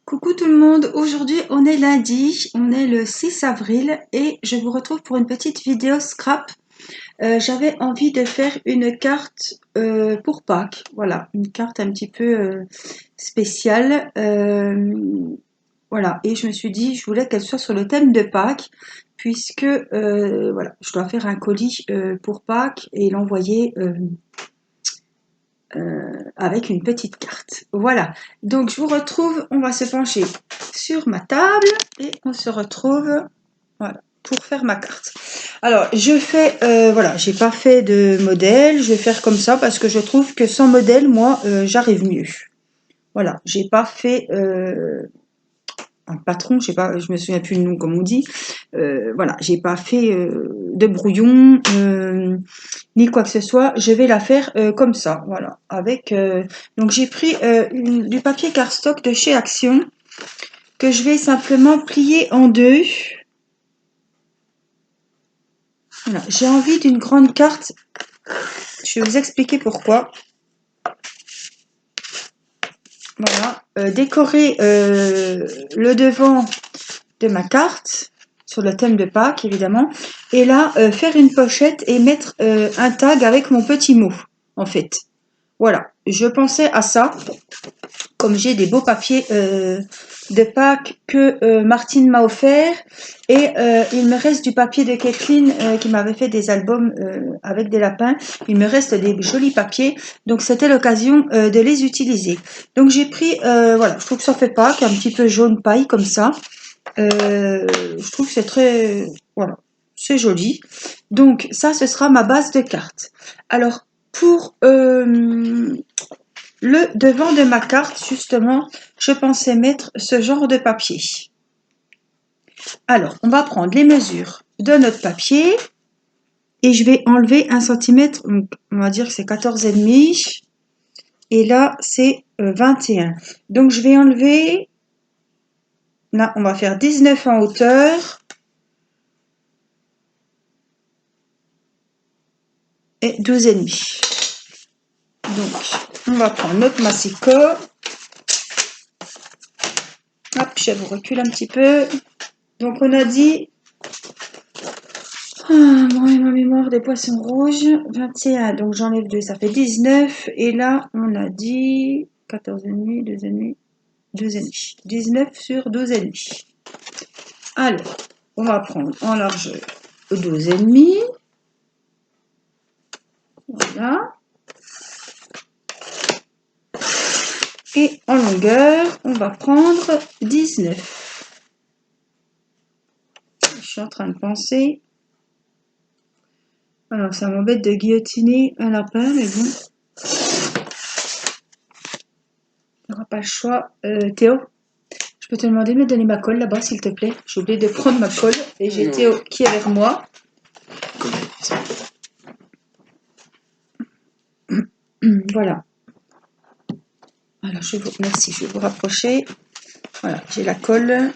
Coucou tout le monde, aujourd'hui on est lundi, on est le 6 avril et je vous retrouve pour une petite vidéo scrap. J'avais envie de faire une carte pour Pâques, voilà, une carte un petit peu spéciale. Voilà, et je me suis dit, je voulais qu'elle soit sur le thème de Pâques, puisque voilà, je dois faire un colis pour Pâques et l'envoyer avec une petite carte. Voilà, donc je vous retrouve, on va se pencher sur ma table et on se retrouve voilà, pour faire ma carte. Alors, je fais, voilà, j'ai pas fait de modèle, je vais faire comme ça parce que je trouve que sans modèle, moi, j'arrive mieux. Voilà, j'ai pas fait un patron, je sais pas, je me souviens plus le nom comme on dit. Voilà, j'ai pas fait de brouillon ni quoi que ce soit. Je vais la faire comme ça, voilà. Avec donc j'ai pris du papier cardstock de chez Action que je vais simplement plier en deux. Voilà, j'ai envie d'une grande carte. Je vais vous expliquer pourquoi. Voilà, décorer le devant de ma carte sur le thème de Pâques évidemment, et là faire une pochette et mettre un tag avec mon petit mot en fait. Voilà, je pensais à ça, comme j'ai des beaux papiers de Pâques que Martine m'a offert, et il me reste du papier de Kathleen qui m'avait fait des albums avec des lapins. Il me reste des jolis papiers, donc c'était l'occasion de les utiliser. Donc j'ai pris, voilà, je trouve que ça fait Pâques, un petit peu jaune paille comme ça. Je trouve que c'est très, voilà, c'est joli. Donc ça, ce sera ma base de carte. Alors pour le devant de ma carte, justement, je pensais mettre ce genre de papier. Alors, on va prendre les mesures de notre papier et je vais enlever 1 cm, donc on va dire que c'est 14,5 et là c'est 21. Donc je vais enlever, là on va faire 19 en hauteur et 12,5. Donc on va prendre notre massicot. Hop, je vous recule un petit peu. Donc on a dit, bon, et ma mémoire des poissons rouges, 21, donc j'enlève 2, ça fait 19. Et là, on a dit 14,5, 2,5, 2,5. 19 sur 12,5. Alors, on va prendre en largeur 12,5. Voilà. Et en longueur, on va prendre 19. Je suis en train de penser. Alors, ça m'embête de guillotiner un lapin, mais bon. Il n'y aura pas le choix. Théo, je peux te demander de me donner ma colle là-bas, s'il te plaît. J'ai oublié de prendre ma colle et j'ai Théo qui est avec moi. Voilà. Alors, merci, je vais vous rapprocher. Voilà, j'ai la colle.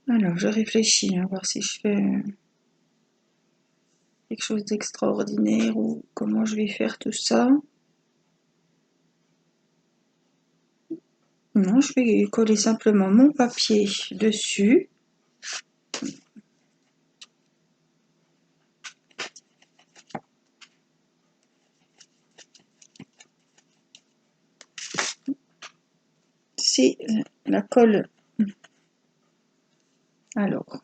Alors, je réfléchis à voir si je fais quelque chose d'extraordinaire ou comment je vais faire tout ça. Non, je vais coller simplement mon papier dessus. C'est la colle. Alors,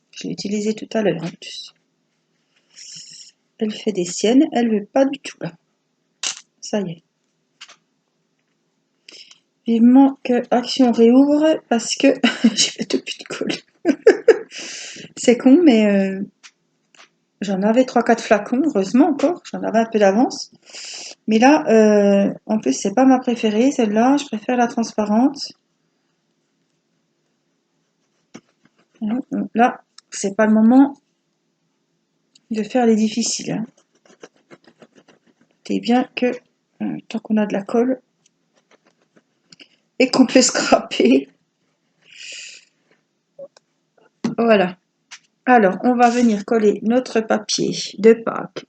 je l'ai utilisée tout à l'heure en plus. Elle fait des siennes, elle veut pas du tout là. Ça y est. Vivement que Action réouvre parce que j'ai fait tout plus de colle. C'est con, mais j'en avais 3-4 flacons, heureusement encore, j'en avais un peu d'avance. Mais là, en plus, c'est pas ma préférée, celle-là, je préfère la transparente. Là, c'est pas le moment de faire les difficiles. Hein. C'est bien que, tant qu'on a de la colle, et qu'on peut scraper. Voilà. Alors, on va venir coller notre papier de Pâques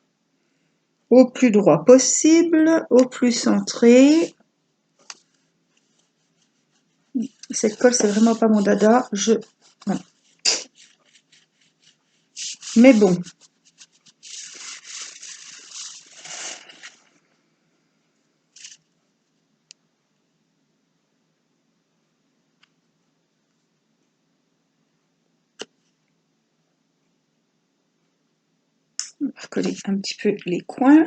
au plus droit possible, au plus centré. Cette colle, c'est vraiment pas mon dada. Voilà. Mais bon. On va recoller un petit peu les coins.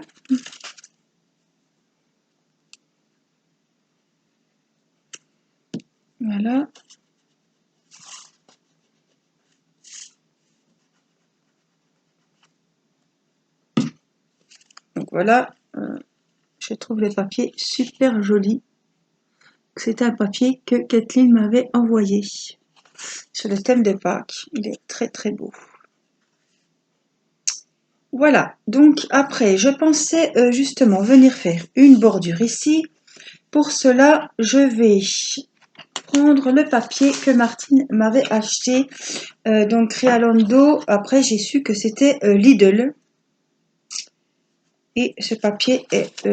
Voilà. Donc voilà, je trouve le papier super joli. C'est un papier que Kathleen m'avait envoyé sur le thème de Pâques. Il est très très beau. Voilà, donc après, je pensais justement venir faire une bordure ici. Pour cela, je vais prendre le papier que Martine m'avait acheté, donc Realando. Après, j'ai su que c'était Lidl. Et ce papier est...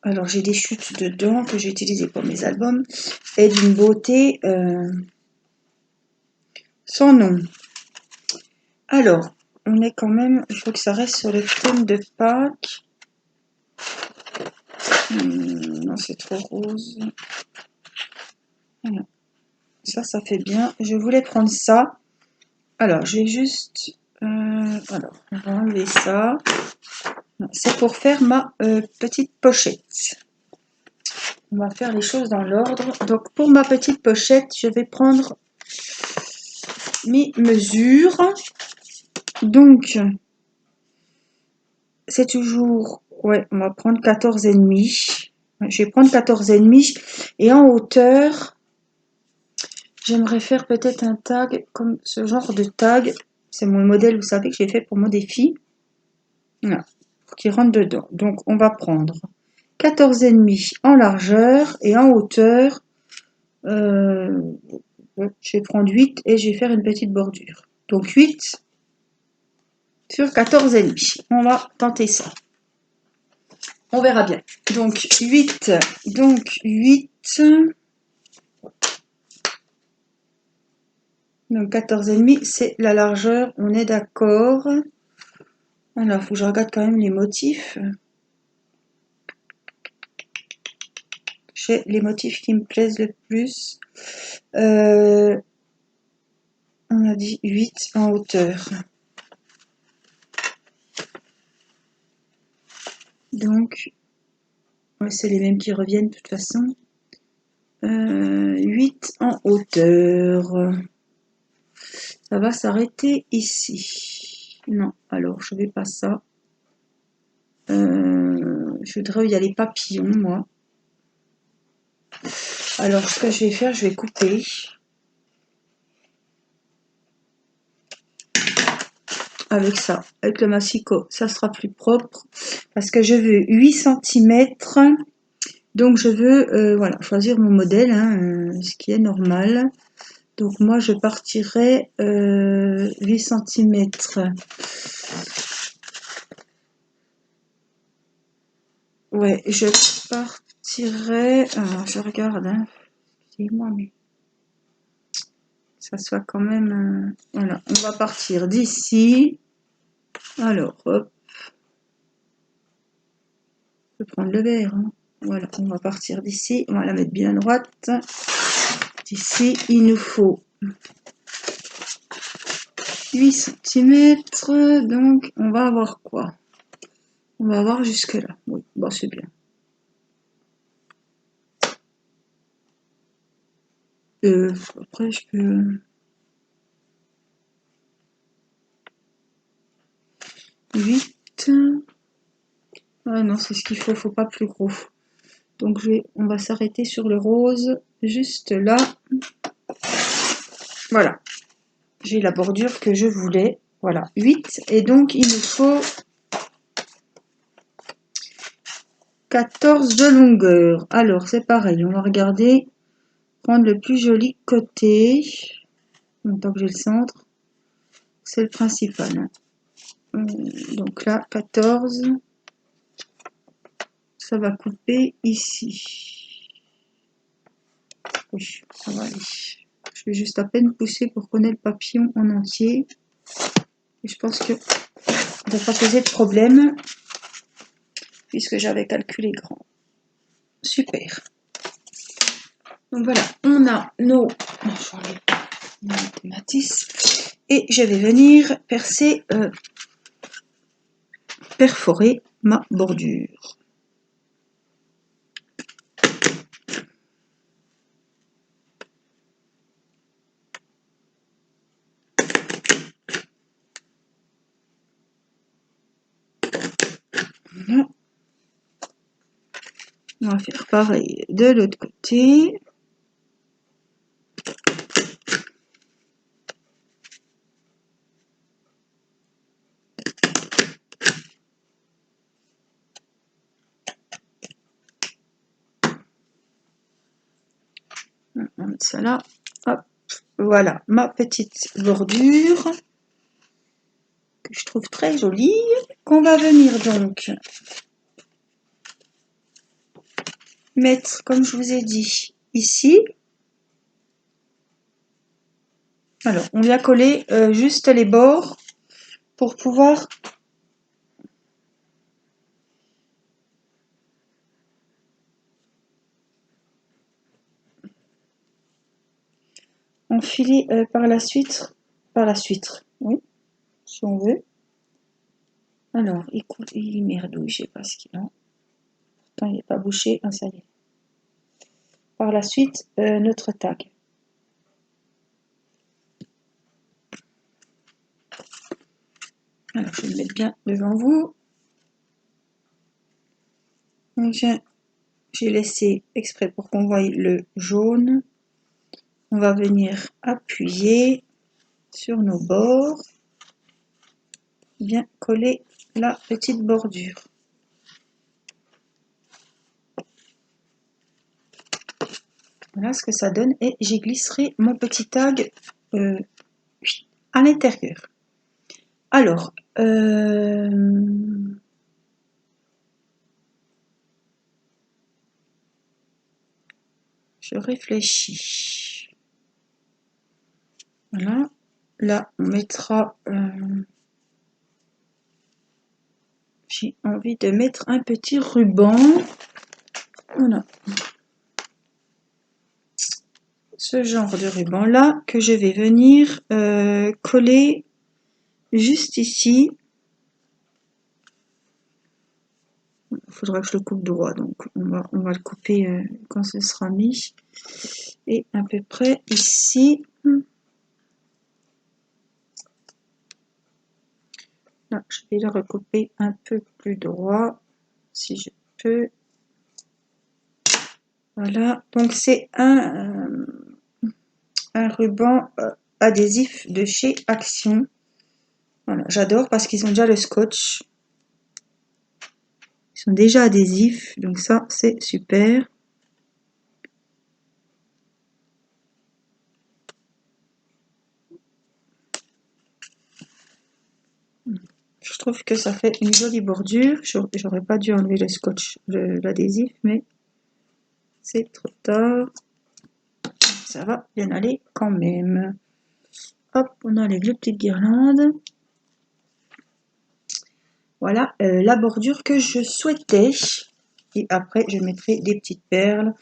alors, j'ai des chutes dedans que j'ai utilisées pour mes albums. Et d'une beauté sans nom. Alors, on est quand même... Il faut que ça reste sur le thème de Pâques. Non, c'est trop rose. Voilà. Ça fait bien. Je voulais prendre ça. Alors, je vais juste... alors, on va enlever ça. C'est pour faire ma petite pochette. On va faire les choses dans l'ordre. Donc, pour ma petite pochette, je vais prendre mes mesures. Donc, c'est toujours... Ouais, on va prendre 14,5. Je vais prendre 14,5. Et en hauteur, j'aimerais faire peut-être un tag comme ce genre de tag. C'est mon modèle, vous savez, que j'ai fait pour mon défi. Voilà, pour qu'il rentre dedans. Donc, on va prendre 14,5 en largeur et en hauteur. Je vais prendre 8 et je vais faire une petite bordure. Donc, 8 sur 14,5. On va tenter ça. On verra bien. Donc 8. Donc 8. Donc 14,5, c'est la largeur. On est d'accord. Alors, il faut que je regarde quand même les motifs. J'ai les motifs qui me plaisent le plus. On a dit 8 en hauteur. Donc, ouais, c'est les mêmes qui reviennent de toute façon. 8 en hauteur. Ça va s'arrêter ici. Non, alors je vais pas ça. Je voudrais où il y a les papillons, moi. Alors, ce que je vais faire, je vais couper. Avec ça, avec le massicot, ça sera plus propre. Parce que je veux 8 cm. Donc, je veux voilà, choisir mon modèle, hein, ce qui est normal. Donc, moi, je partirai 8 cm. Ouais, je partirai... Alors, je regarde, hein. Excusez-moi, mais... ça soit quand même... voilà, on va partir d'ici. Alors, hop. Je vais prendre le verre. Hein. Voilà, on va partir d'ici. On va la mettre bien droite. D'ici, il nous faut 8 cm. Donc, on va avoir quoi? On va avoir jusque là. Oui, bon, c'est bien. Après, je peux... 8. Ah non, c'est ce qu'il faut pas plus gros. Donc, on va s'arrêter sur le rose, juste là. Voilà. J'ai la bordure que je voulais. Voilà, 8. Et donc, il nous faut 14 de longueur. Alors, c'est pareil, on va regarder, prendre le plus joli côté. Tant que j'ai le centre, c'est le principal. Donc là, 14. Ça va couper ici. Oui, ça va aller. Je vais juste à peine pousser pour qu'on ait le papillon en entier. Et je pense que ça ne va pas poser de problème, puisque j'avais calculé grand. Super. Donc voilà, on a nos matisse. Et je vais venir perforer ma bordure. Voilà. On va faire pareil de l'autre côté. On va mettre ça là. Hop. Voilà ma petite bordure que je trouve très jolie. Qu'on va venir donc mettre, comme je vous ai dit, ici. Alors, on vient coller juste les bords pour pouvoir enfiler par la suite, oui, si on veut. Alors, il merdouille, je sais pas ce qu'il a. Pourtant, il n'est pas bouché. Ah, ça y est. Par la suite, notre tag. Alors, je vais le mettre bien devant vous. Donc, j'ai laissé exprès pour qu'on voie le jaune. On va venir appuyer sur nos bords. Bien coller la petite bordure. Voilà ce que ça donne et j'y glisserai mon petit tag à l'intérieur. Alors, je réfléchis. Voilà, là on mettra, j'ai envie de mettre un petit ruban. Voilà. Ce genre de ruban là que je vais venir coller juste ici. Il faudra que je le coupe droit, donc on va le couper quand ce sera mis. Et à peu près ici. Là, je vais le recouper un peu plus droit, si je peux. Voilà, donc c'est un ruban adhésif de chez Action. Voilà, j'adore parce qu'ils ont déjà le scotch. Ils sont déjà adhésifs, donc ça c'est super. Je trouve que ça fait une jolie bordure. J'aurais pas dû enlever le scotch, l'adhésif, mais c'est trop tard. Ça va bien aller quand même. Hop, on enlève les petites guirlandes. Voilà la bordure que je souhaitais. Et après, je mettrai des petites perles,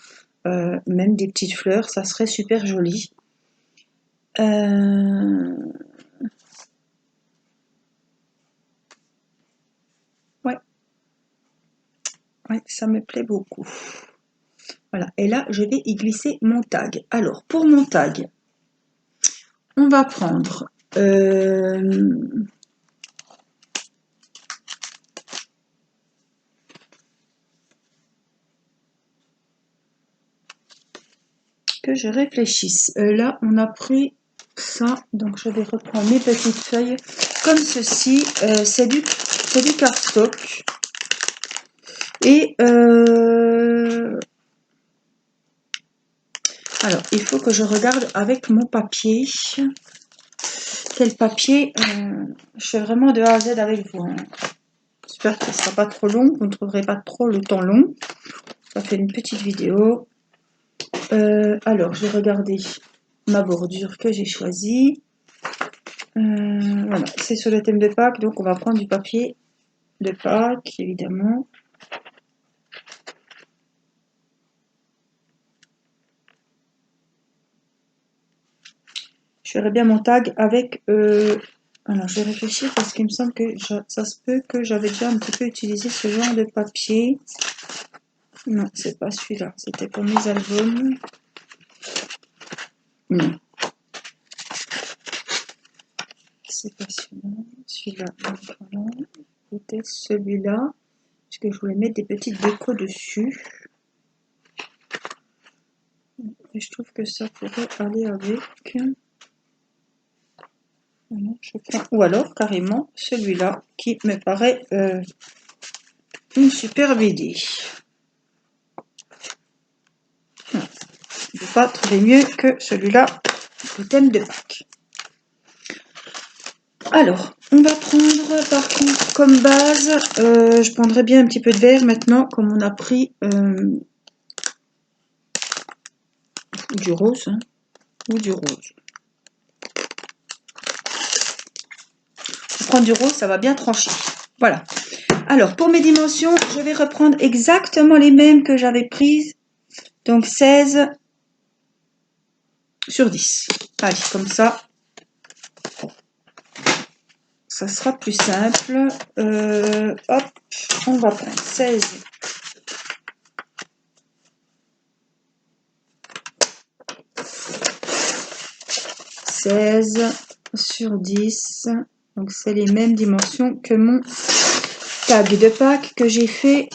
même des petites fleurs. Ça serait super joli. Ouais. Ouais, ça me plaît beaucoup. Voilà. Et là, je vais y glisser mon tag. Alors, pour mon tag, on va prendre... que je réfléchisse. Là, on a pris ça, donc je vais reprendre mes petites feuilles comme ceci. C'est du cardstock. Et alors, il faut que je regarde avec mon papier. Quel papier je fais vraiment de A à Z avec vous. Hein. J'espère que ce ne sera pas trop long. Vous ne trouverez pas trop le temps long. Ça fait une petite vidéo. Alors, je vais regarder ma bordure que j'ai choisie. Voilà, c'est sur le thème de Pâques, donc on va prendre du papier de Pâques, évidemment. Je ferai bien mon tag avec... alors, je vais réfléchir parce qu'il me semble que ça se peut que j'avais déjà un petit peu utilisé ce genre de papier. Non, c'est pas celui-là. C'était pour mes albums. Non. C'est pas celui-là. Celui-là. Voilà. Peut-être celui-là. Parce que je voulais mettre des petites décos dessus. Et je trouve que ça pourrait aller avec. Voilà, je prends. Ou alors, carrément, celui-là qui me paraît une superbe idée. Voilà. Je ne peux pas trouver mieux que celui-là, le thème de Pâques. Alors, on va prendre par contre comme base, je prendrai bien un petit peu de vert maintenant, comme on a pris du rose, hein, ou du rose. Prendre du rose, ça va bien trancher. Voilà. Alors, pour mes dimensions, je vais reprendre exactement les mêmes que j'avais prises. Donc, 16 sur 10. Allez, comme ça, ça sera plus simple. Hop, on va prendre 16. 16 sur 10. Donc, c'est les mêmes dimensions que mon tag de Pâques que j'ai fait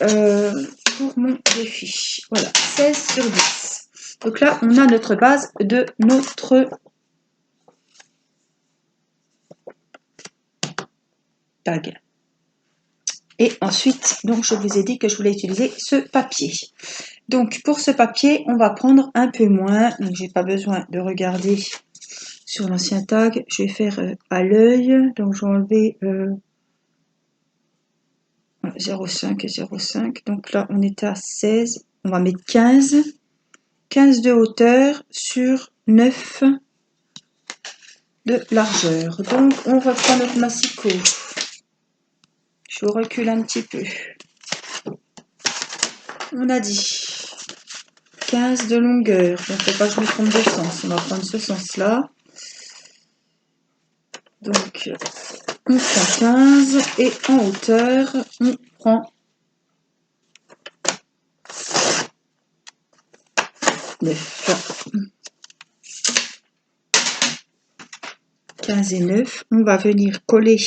pour mon défi. Voilà, 16 sur 10. Donc là, on a notre base de notre tag. Et ensuite, donc je vous ai dit que je voulais utiliser ce papier. Donc pour ce papier, on va prendre un peu moins. Donc j'ai pas besoin de regarder sur l'ancien tag. Je vais faire à l'œil. Donc je vais enlever 0,5 et 0,5. Donc là, on est à 16. On va mettre 15. 15 de hauteur sur 9 de largeur. Donc on reprend notre massicot. Je vous recule un petit peu. On a dit 15 de longueur. Donc il ne faut pas que je me trompe de sens. On va prendre ce sens-là. Donc on prend 15 et en hauteur, on prend 9. 15 et 9. On va venir coller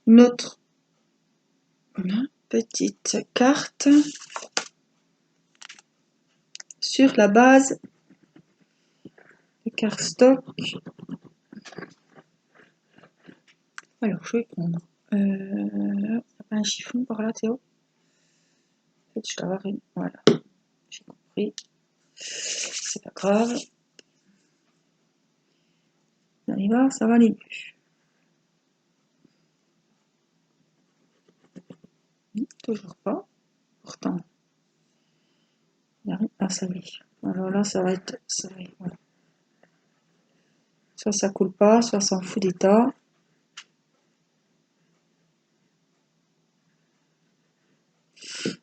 notre petite carte sur la base de cardstock. Alors, je vais prendre un chiffon par là, Théo. En fait, je dois avoir une... Voilà, j'ai compris. C'est pas grave. Vous allez voir, ça va aller mieux. Toujours pas. Pourtant, ah, ça y est. Alors là, ça va être... voilà. Soit ça coule pas, soit ça en fout d'état.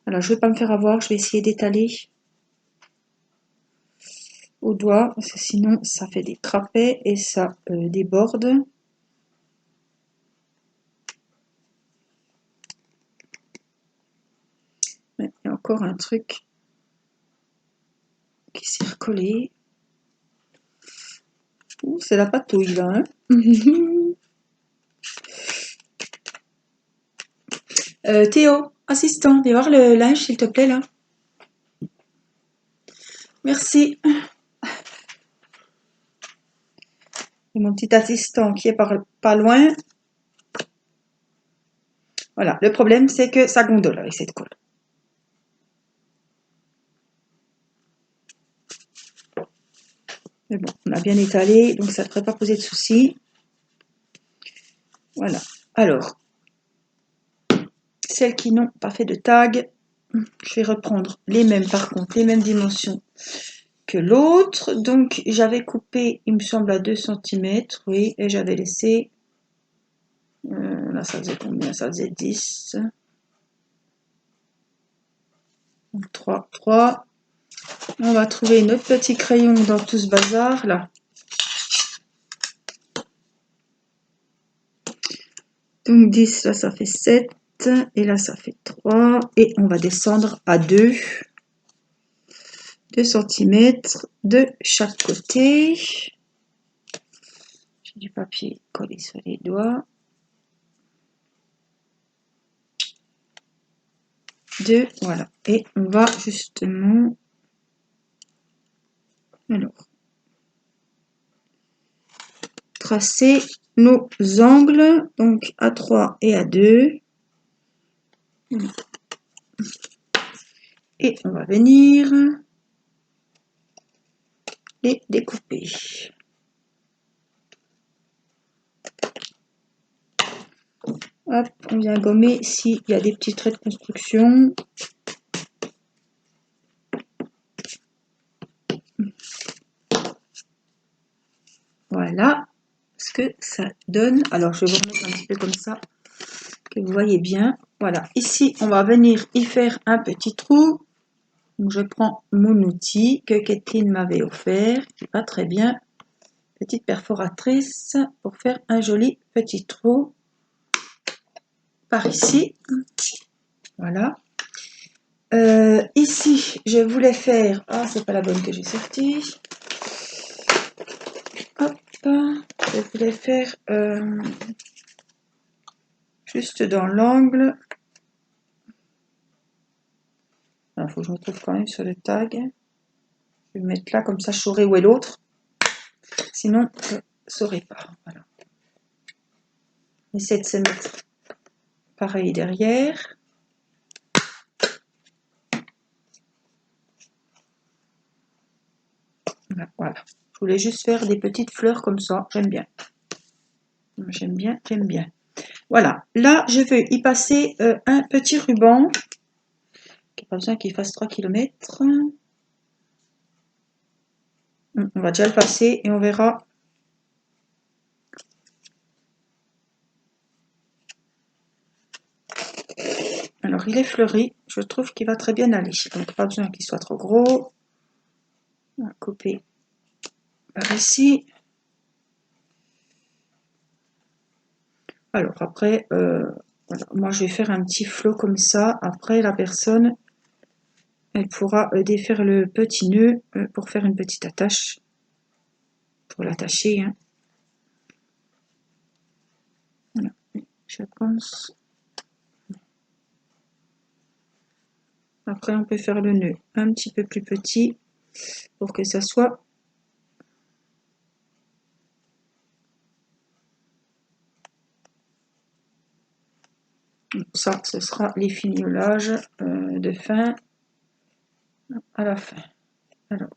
Alors, je vais pas me faire avoir, je vais essayer d'étaler au doigt, parce que sinon, ça fait des crapets et ça déborde. Mais il y a encore un truc qui s'est recollé. Ouh, c'est la patouille, là, hein. Théo, assistant, viens voir le linge, s'il te plaît, là. Merci. Et mon petit assistant qui est pas loin. Voilà, le problème, c'est que ça gondole avec cette colle. Mais bon, on a bien étalé, donc ça ne devrait pas poser de soucis. Voilà. Alors, celles qui n'ont pas fait de tag, je vais reprendre les mêmes, par contre, les mêmes dimensions que l'autre. Donc j'avais coupé, il me semble, à 2 cm, oui, et j'avais laissé, là ça faisait combien? Ça faisait 10. Donc 3. On va trouver notre petit crayon dans tout ce bazar là. Donc 10, là ça fait 7, et là ça fait 3, et on va descendre à 2 cm de chaque côté. J'ai du papier collé sur les doigts. 2, voilà. Et on va justement, alors, tracer nos angles, donc à 3 et à 2. Et on va venir les découper. Hop, on vient gommer s'il y a des petits traits de construction. Voilà ce que ça donne. Alors je vais vous remettre un petit peu comme ça, que vous voyez bien. Voilà, ici on va venir y faire un petit trou. Donc je prends mon outil que Kathleen m'avait offert, qui va très bien. Petite perforatrice pour faire un joli petit trou par ici. Voilà. Ici, je voulais faire... Ah, c'est pas la bonne que j'ai sortie. Hop. Je voulais faire juste dans l'angle. Il faut que je me trouve quand même sur le tag. Je vais le mettre là, comme ça je saurai où est l'autre. Sinon, je ne saurai pas. Voilà. On essaie de se mettre pareil derrière. Voilà. Je voulais juste faire des petites fleurs comme ça. J'aime bien. J'aime bien, j'aime bien. Voilà. Là, je veux y passer un petit ruban. Il n'y a pas besoin qu'il fasse 3 km. On va déjà le passer et on verra. Alors, il est fleuri. Je trouve qu'il va très bien aller. Donc, pas besoin qu'il soit trop gros. On va couper par ici. Alors, après, voilà. Moi, je vais faire un petit flot comme ça. Après, la personne, elle pourra défaire le petit nœud pour faire une petite attache. Pour l'attacher. Hein. Voilà. Je pense. Après, on peut faire le nœud un petit peu plus petit pour que ça soit ça, ce sera les fignolages de fin à la fin. Alors.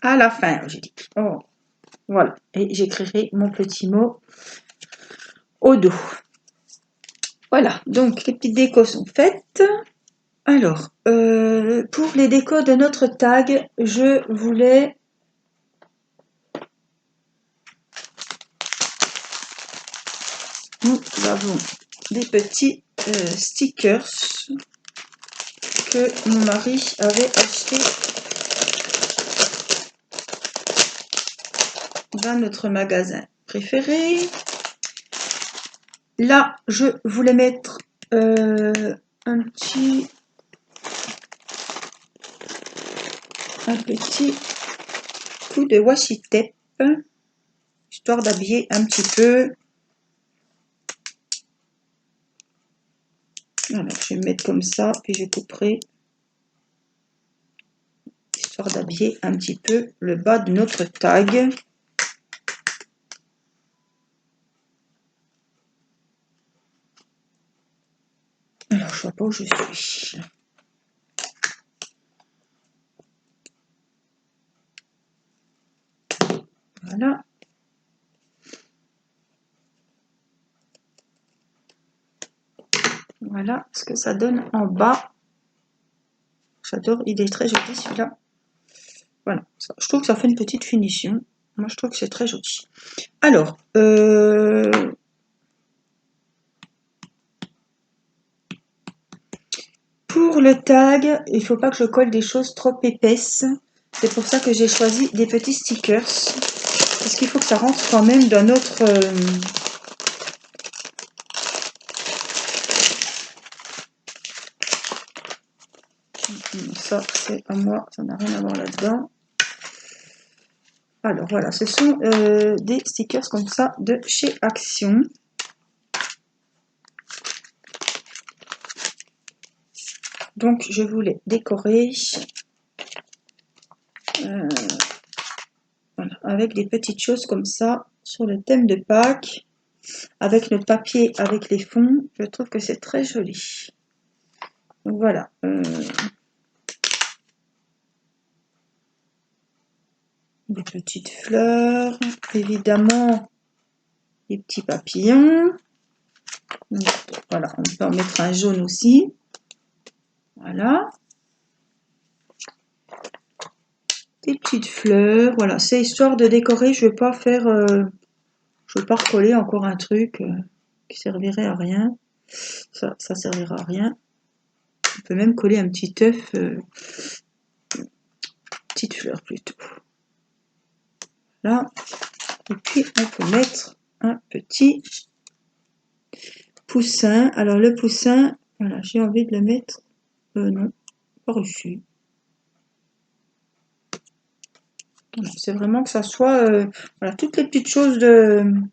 À la fin, j'ai dit. Oh, voilà. Et j'écrirai mon petit mot au dos. Voilà, donc les petites décos sont faites. Alors, pour les décos de notre tag, je voulais... Nous avons des petits stickers que mon mari avait acheté dans notre magasin préféré. Là, je voulais mettre un petit coup de washi tape, histoire d'habiller un petit peu. Alors, je vais me mettre comme ça, puis je couperai, histoire d'habiller un petit peu le bas de notre tag. Alors, je vois pas où je suis. Voilà. Voilà ce que ça donne en bas. J'adore, il est très joli celui-là. Voilà, je trouve que ça fait une petite finition. Moi, je trouve que c'est très joli. Alors, pour le tag, il ne faut pas que je colle des choses trop épaisses. C'est pour ça que j'ai choisi des petits stickers. Parce qu'il faut que ça rentre quand même dans notre... ça, c'est à moi, ça n'a rien à voir là-dedans. Alors voilà, ce sont des stickers comme ça de chez Action. Donc je voulais décorer voilà, avec des petites choses comme ça sur le thème de Pâques, avec notre papier, avec les fonds. Je trouve que c'est très joli. Donc voilà. Des petites fleurs, évidemment des petits papillons. Donc, voilà, on peut en mettre un jaune aussi. Voilà. Des petites fleurs, voilà, c'est histoire de décorer, je ne vais pas faire, je ne vais pas recoller encore un truc qui servirait à rien. Ça servira à rien. On peut même coller un petit œuf, petite fleur plutôt. Là, et puis on peut mettre un petit poussin. Alors le poussin, voilà, j'ai envie de le mettre, non, pas reçu. C'est vraiment que ça soit voilà, toutes les petites choses de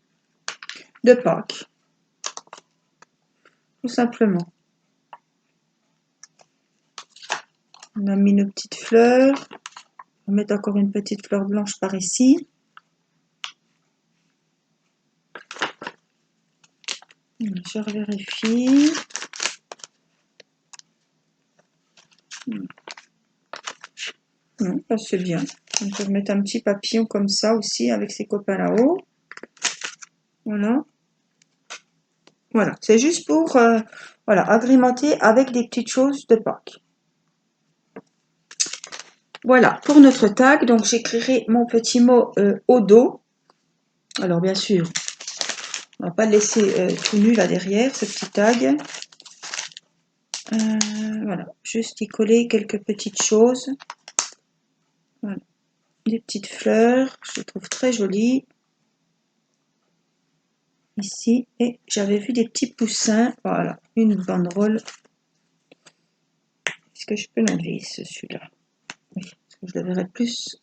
Pâques. Tout simplement. On a mis nos petites fleurs. On va mettre encore une petite fleur blanche par ici. Je revérifie. Non, c'est bien. On peut mettre un petit papillon comme ça aussi avec ses copains là-haut. Voilà. Voilà, c'est juste pour voilà, agrémenter avec des petites choses de Pâques. Voilà, pour notre tag, donc j'écrirai mon petit mot au dos. Alors bien sûr, on va pas le laisser tout nu là derrière, ce petit tag. Voilà, juste y coller quelques petites choses. Voilà, des petites fleurs, je les trouve très jolies. Ici, et j'avais vu des petits poussins. Voilà, une banderole. Est-ce que je peux l'enlever, celui-là? Oui, parce que je le verrai plus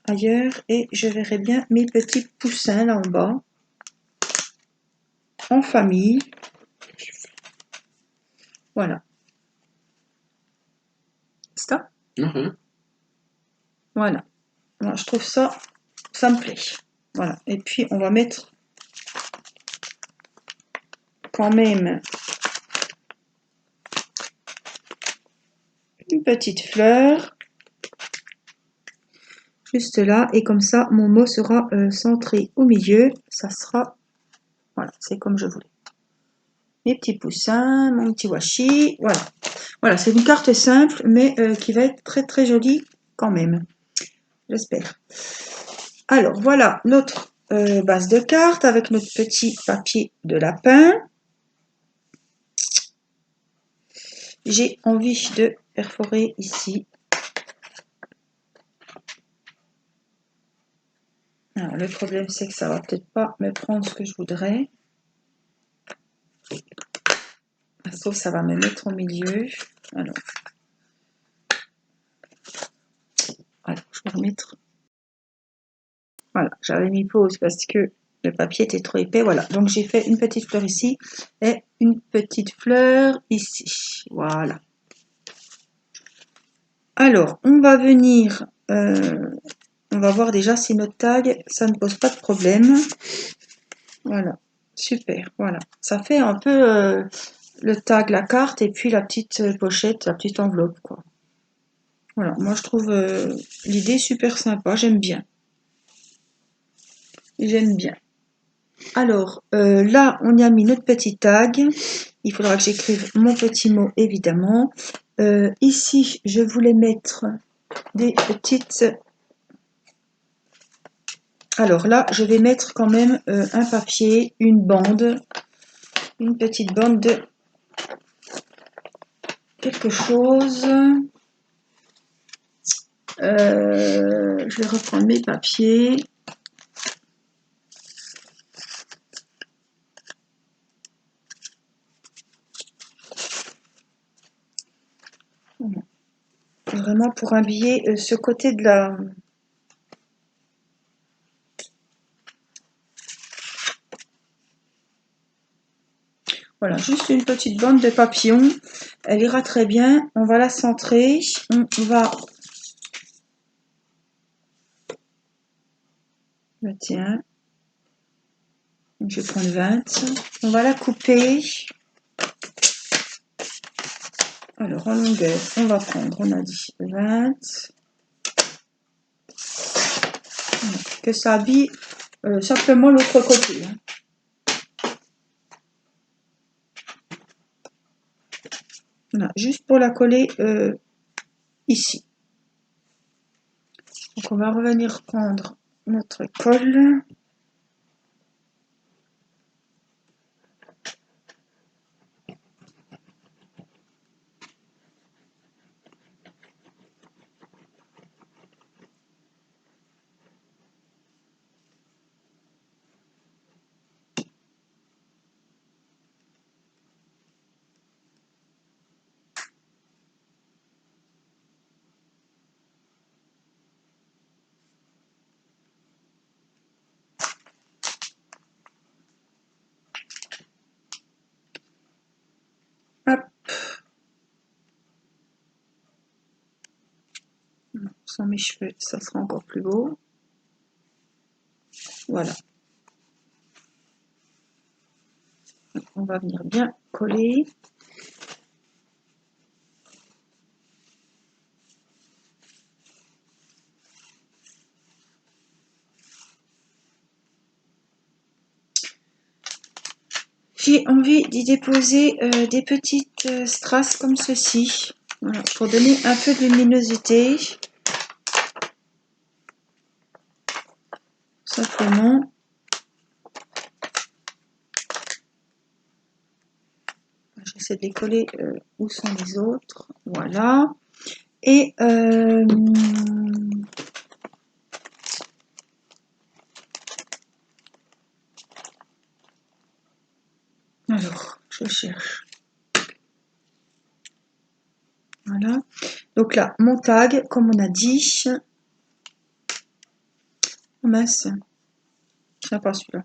ailleurs. Et je verrai bien mes petits poussins là en bas. En famille. Voilà. Stop. Voilà. Moi, je trouve ça, ça me plaît. Voilà. Et puis, on va mettre quand même une petite fleur. Juste là. Et comme ça, mon mot sera centré au milieu. Ça sera... Voilà, c'est comme je voulais. Mes petits poussins, mon petit washi. Voilà. Voilà, c'est une carte simple, mais qui va être très très jolie quand même. J'espère. Alors, voilà notre base de cartes avec notre petit papier de lapin. J'ai envie de perforer ici. Alors, le problème, c'est que ça va peut-être pas me prendre ce que je voudrais. Sauf que ça va me mettre au milieu. Alors, je vais remettre. Voilà, j'avais mis pause parce que le papier était trop épais. Voilà, donc j'ai fait une petite fleur ici et une petite fleur ici. Voilà. Alors, on va venir, on va voir déjà si notre tag, ça ne pose pas de problème. Voilà, super, voilà. Ça fait un peu le tag, la carte et puis la petite pochette, la petite enveloppe, quoi. Voilà, moi je trouve l'idée super sympa, j'aime bien. J'aime bien. Alors, là, on y a mis notre petit tag. Il faudra que j'écrive mon petit mot, évidemment. Ici, je voulais mettre des petites... Alors là, je vais mettre quand même un papier, une petite bande de quelque chose. Je vais reprendre mes papiers. Vraiment pour habiller ce côté de la... Voilà, juste une petite bande de papillon. Elle ira très bien. On va la centrer. On va... Tiens. Je vais prendre 20. On va la couper. Alors, en longueur, on va prendre, on a dit 20. Que ça habille simplement l'autre côté. Voilà, juste pour la coller ici. Donc, on va revenir prendre notre colle. Hop. Sans mes cheveux, ça sera encore plus beau. Voilà. On va venir bien coller. J'ai envie d'y déposer des petites strass comme ceci. Voilà, pour donner un peu de luminosité. Simplement. J'essaie de les coller où sont les autres. Voilà. Et alors, je cherche. Voilà. Donc là, mon tag, comme on a dit. Oh mince. Tiens pas celui-là.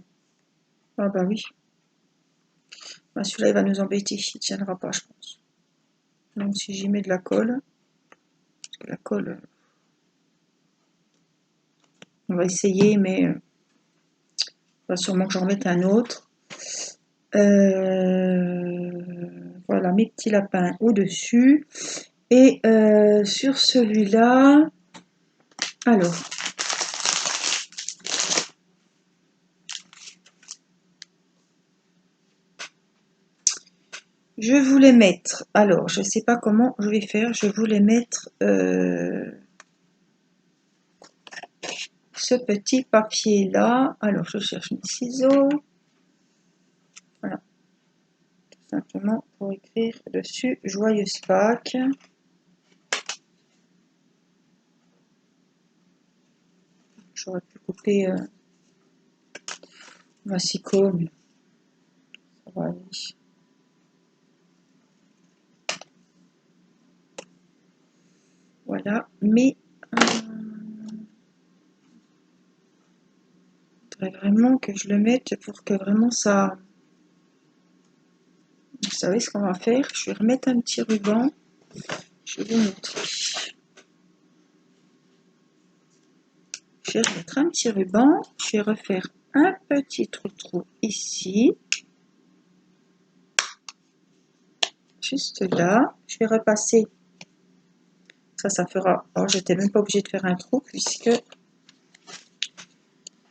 Ah bah oui. Bah, celui-là, il va nous embêter. Il tiendra pas, je pense. Donc si j'y mets de la colle. Parce que la colle... on va essayer, mais... il va sûrement que j'en remette un autre. Voilà, mes petits lapins au-dessus. Et sur celui-là... Alors... je voulais mettre, alors je ne sais pas comment je vais faire, je voulais mettre ce petit papier là, alors je cherche mes ciseaux, voilà, tout simplement pour écrire dessus Joyeuse Pâques. J'aurais pu couper ma massicot, mais ça va aller. Voilà, mais il faudrait vraiment que je le mette pour que vraiment ça... Vous savez ce qu'on va faire? Je vais remettre un petit ruban, je vais vous montrer. Je vais remettre un petit ruban, je vais refaire un petit trou ici, juste là. Je vais repasser, ça fera, alors j'étais même pas obligée de faire un trou puisque,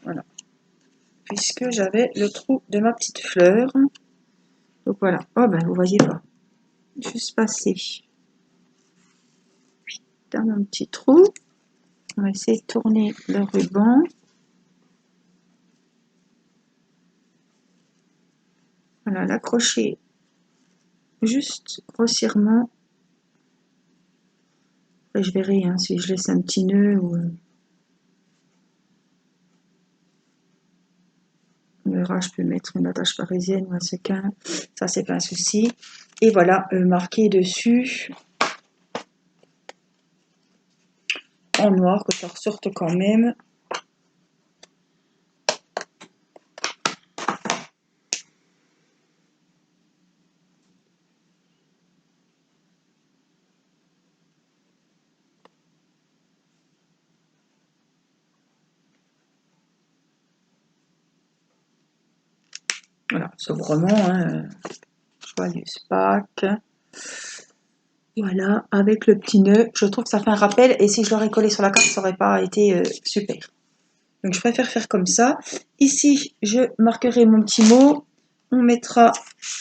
voilà, puisque j'avais le trou de ma petite fleur. Donc voilà. Oh ben vous voyez pas. Juste passer dans mon petit trou. On va essayer de tourner le ruban. Voilà, l'accrocher juste grossièrement. Après, je verrai hein, si je laisse un petit nœud ou... On verra, je peux mettre une attache parisienne ou un sequin. Ça, c'est pas un souci. Et voilà, marqué dessus en noir, que ça ressorte quand même. Voilà, sobrement, hein, joyeuse Pâques. Voilà, avec le petit nœud, je trouve que ça fait un rappel, et si je l'aurais collé sur la carte, ça aurait pas été super. Donc je préfère faire comme ça. Ici, je marquerai mon petit mot. On mettra,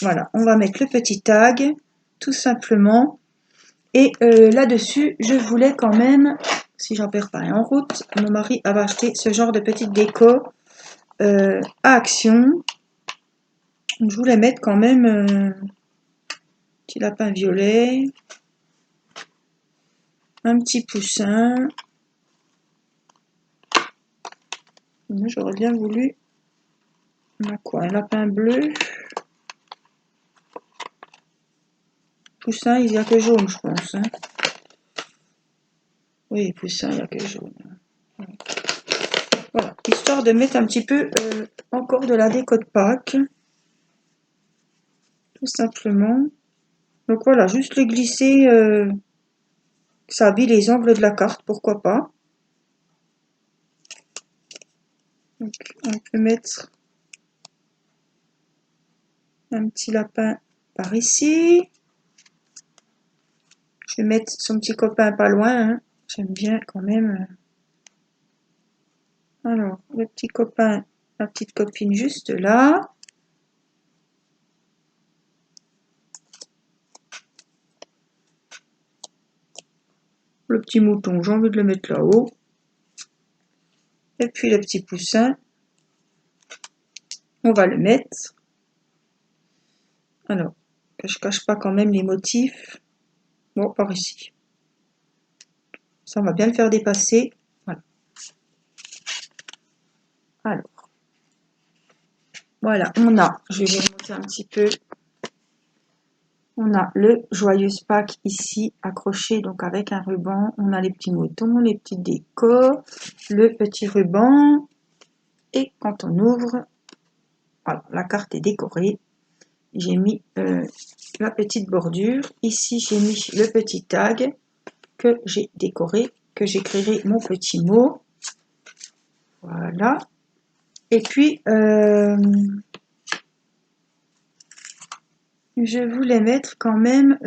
voilà, on va mettre le petit tag, tout simplement. Et là-dessus, je voulais quand même, si j'en perds pas un en route, mon mari avait acheté ce genre de petite déco à Action. Je voulais mettre quand même petit lapin violet, un petit poussin. Moi, j'aurais bien voulu quoi, un lapin bleu. Poussin, il n'y a que jaune, je pense. Hein. Oui, poussin, il n'y a que jaune. Voilà, histoire de mettre un petit peu encore de la déco de Pâques. Tout simplement. Donc voilà, juste le glisser, que ça habille les angles de la carte, pourquoi pas. Donc, on peut mettre un petit lapin par ici. Je vais mettre son petit copain pas loin. Hein. J'aime bien quand même. Alors, le petit copain, la petite copine juste là. Le petit mouton, j'ai envie de le mettre là-haut. Et puis le petit poussin, on va le mettre. Alors, que je cache pas quand même les motifs. Bon, par ici. Ça, on va bien le faire dépasser. Voilà. Alors, voilà, on a, je vais remonter un petit peu. On a le Joyeuse Pâques ici, accroché donc avec un ruban. On a les petits moutons, les petits décos, le petit ruban. Et quand on ouvre, voilà, la carte est décorée. J'ai mis la petite bordure. Ici, j'ai mis le petit tag que j'ai décoré, que j'écrirai mon petit mot. Voilà. Et puis, je voulais mettre quand même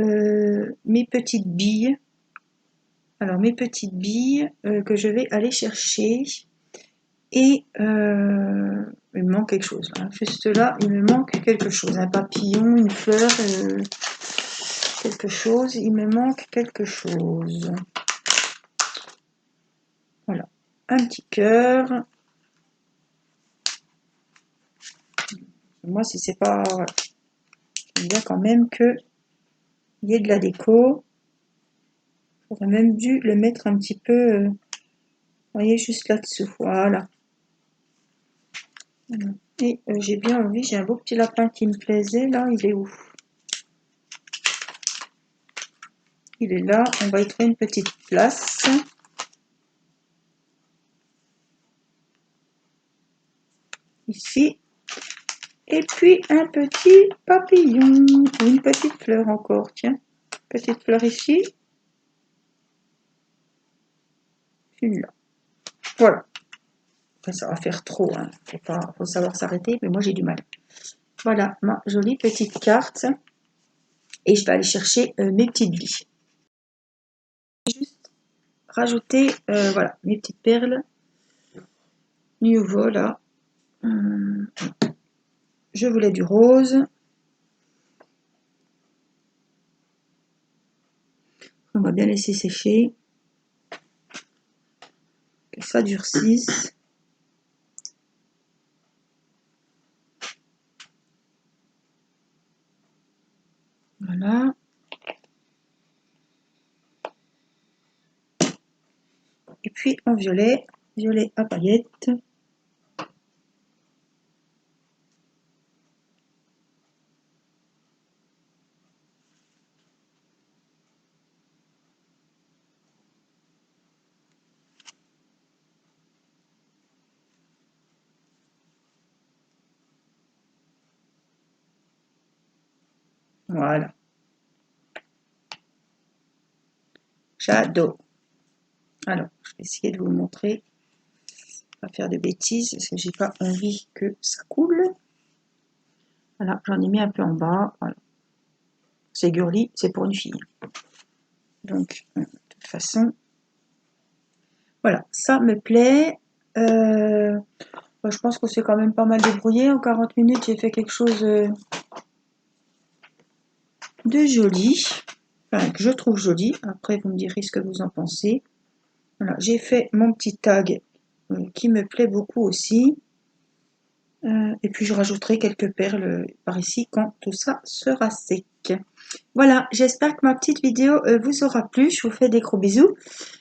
mes petites billes. Alors, mes petites billes que je vais aller chercher. Et il me manque quelque chose. Là. Juste là, il me manque quelque chose. Un papillon, une fleur, quelque chose. Il me manque quelque chose. Voilà. Un petit cœur. Moi, si c'est pas... Voilà. J'aime bien quand même qu'il y ait de la déco. J'aurais même dû le mettre un petit peu... vous voyez, juste là-dessous. Voilà. Et j'ai bien envie, j'ai un beau petit lapin qui me plaisait. Là, il est où? Il est là. On va y trouver une petite place. Ici. Et puis un petit papillon, ou une petite fleur encore, tiens. Petite fleur ici. Une là. Voilà. Après, ça va faire trop, hein. Faut savoir s'arrêter, mais moi j'ai du mal. Voilà ma jolie petite carte. Et je vais aller chercher mes petites billes. Juste rajouter, voilà, mes petites perles. Nouveau là. Je voulais du rose. On va bien laisser sécher. Que ça durcisse. Voilà. Et puis en violet, violet à paillettes. Voilà. J'adore. Alors, je vais essayer de vous le montrer. Pas faire de bêtises parce que j'ai pas envie que ça coule. Voilà, j'en ai mis un peu en bas. Voilà. C'est girly, c'est pour une fille. Donc, de toute façon, voilà, ça me plaît. Je pense que c'est quand même pas mal débrouillé. En 40 minutes, j'ai fait quelque chose de joli. Enfin, que je trouve joli. Après, vous me direz ce que vous en pensez. Voilà, j'ai fait mon petit tag qui me plaît beaucoup aussi. Et puis je rajouterai quelques perles par ici quand tout ça sera sec. Voilà, j'espère que ma petite vidéo vous aura plu. Je vous fais des gros bisous.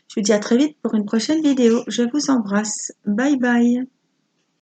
Je vous dis à très vite pour une prochaine vidéo. Je vous embrasse. Bye bye.